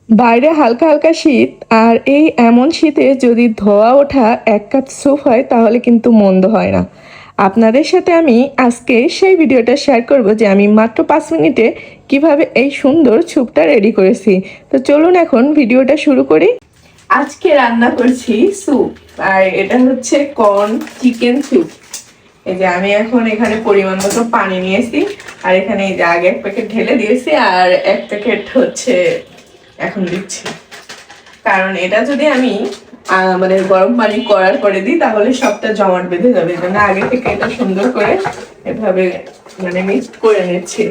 বাইরে হালকা হালকা শীত, আর এই এমন শীতে যদি ধোয়া ওঠা এক কাপ স্যুপ হয় তাহলে কিন্তু মন্দ হয় না। আপনাদের সাথে আমি আজকে সেই ভিডিওটা শেয়ার করব যে আমি মাত্র 5 মিনিটে কিভাবে এই সুন্দর স্যুপটা রেডি করেছি। তো চলুন এখন ভিডিওটা শুরু করি। আজকে রান্না করছি স্যুপ, আর এটা হচ্ছে কর্ন চিকেন স্যুপ। এই যে আমি এখন এখানে পরিমাণ মতো পানি নিয়েছি, আর এখানে এই যে আগে 1 প্যাকেট ঢেলে দিয়েছি আর 1 প্যাকেট হচ্ছে এখন দিচ্ছি। কারণ এটা যদি আমি মানে গরম পানি করার পরে দিই তাহলে সবটা জমাট বেঁধে যাবে, এই জন্য আগে থেকে এটা সুন্দর করে এভাবে মানে মিক্স করে নিচ্ছি।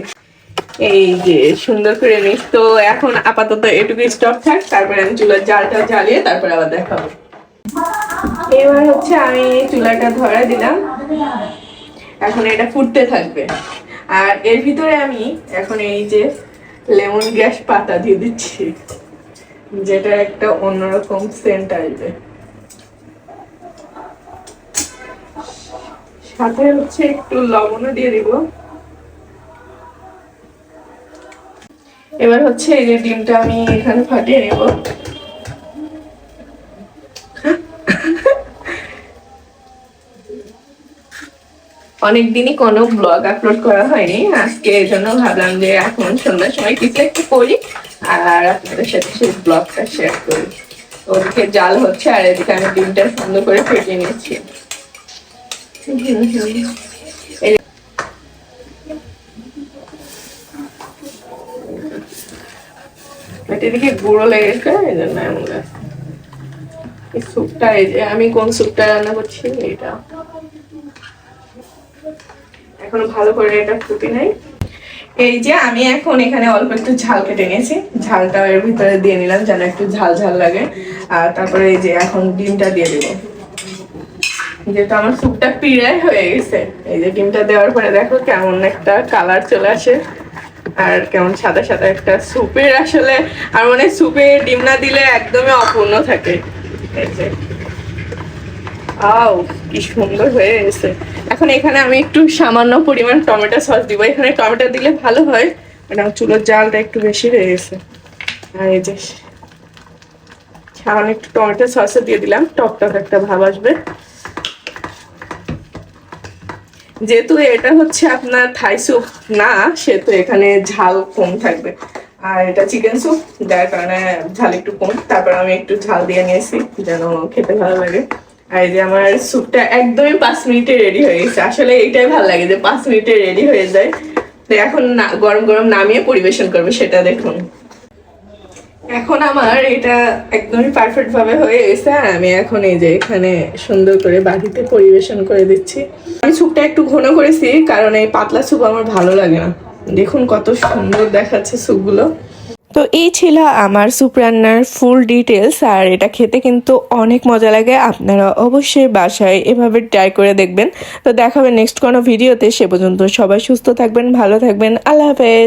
এই যে সুন্দর করে মিক্স। তো এখন আপাতত এটুকু স্টক থাক, তারপরে আমি চুলার জালটা জ্বালিয়ে তারপরে আবার দেখাবো। এবার হচ্ছে আমি চুলাটা ধরে দিলাম, এখন এটা ফুটতে থাকবে। আর এর ভিতরে আমি এখন এই যে লেমন গ্রাস পাতা দিয়ে দিচ্ছি, যেটা একটা অন্যরকম সেন্ট আসবে। সাথে হচ্ছে একটু লবণও দিয়ে দিব। এবার হচ্ছে এই যে ডিমটা আমি এখানে ফাটিয়ে নেব। অনেকদিনই কোনো ব্লগ আপলোড করা হয়নি, আজকে এই জন্য ভাবলাম যে এখন সন্ধ্যার সময় কিছু একটু করি আর আপনাদের সাথে সেই ব্লগটা শেয়ার করি। ওদিকে জাল হচ্ছে আর এদিকে আমি ডিমটা সুন্দর করে ফেটিয়ে নিচ্ছি। এদিকে গুঁড়ো লেগেছে, এই জন্য এমন লাগছে। এই স্যুপটা, এই যে আমি কোন স্যুপটা রান্না করছি এটা এখনো ভালো করে এটা ফুটি নাই। এই যে আমি এখন এখানে অল্প একটু ঝাল কেটে নিয়েছি, ঝালটা এর ভিতরে দিয়ে নিলাম যেন একটু ঝাল ঝাল লাগে। আর তারপরে এই যে এখন ডিমটা দিয়ে দেবো, যেহেতু আমার স্যুপটা পিড়াই হয়ে গেছে। এই যে ডিমটা দেওয়ার পরে দেখো কেমন একটা কালার চলে আসে, আর কেমন সাদা সাদা একটা স্যুপের আসলে। আর মানে স্যুপে ডিম না দিলে একদমই অপূর্ণ থাকে। এই যে আও কি সুন্দর হয়ে গেছে। এখন এখানে আমি একটু সামান্য পরিমাণ টমেটো সস দিব, এখানে টমেটো দিলে ভালো হয়, মানে চুলোর জালটা একটু বেশি হয়ে গেছে। আর এই যে সামান্য একটু টমেটো সসও দিয়ে দিলাম, টক টক একটা ভাব আসবে। যেহেতু এটা হচ্ছে আপনার থাই স্যুপ না, সেহেতু এখানে ঝাল কম থাকবে। আর এটা চিকেন স্যুপ, যার কারণে ঝাল একটু কম। তারপর আমি একটু ঝাল দিয়ে নিয়েছি যেন খেতে ভালো লাগে। আর এই যে আমার স্যুপটা একদমই 5 মিনিটে রেডি হয়ে গেছে। আসলে এইটাই ভালো লাগে যে 5 মিনিটে রেডি হয়ে যায়। তো এখন গরম গরম নামিয়ে পরিবেশন করবে, সেটা দেখুন। এখন আমার এটা একদমই পারফেক্ট ভাবে হয়ে গেছে, আর আমি এখন এই যে এখানে সুন্দর করে বাটিতে পরিবেশন করে দিচ্ছি। আমি স্যুপটা একটু ঘন করেছি কারণ এই পাতলা স্যুপ আমার ভালো লাগে না। দেখুন কত সুন্দর দেখাচ্ছে স্যুপগুলো। তো এই ছিল আমার স্যুপ রান্নার ফুল ডিটেলস, আর এটা খেতে কিন্তু অনেক মজা লাগে। আপনারা অবশ্যই বাসায় এভাবে ট্রাই করে দেখবেন। তো দেখা হবে নেক্সট কোনো ভিডিওতে। সে পর্যন্ত সবাই সুস্থ থাকবেন, ভালো থাকবেন। আল্লাহ হাফেজ।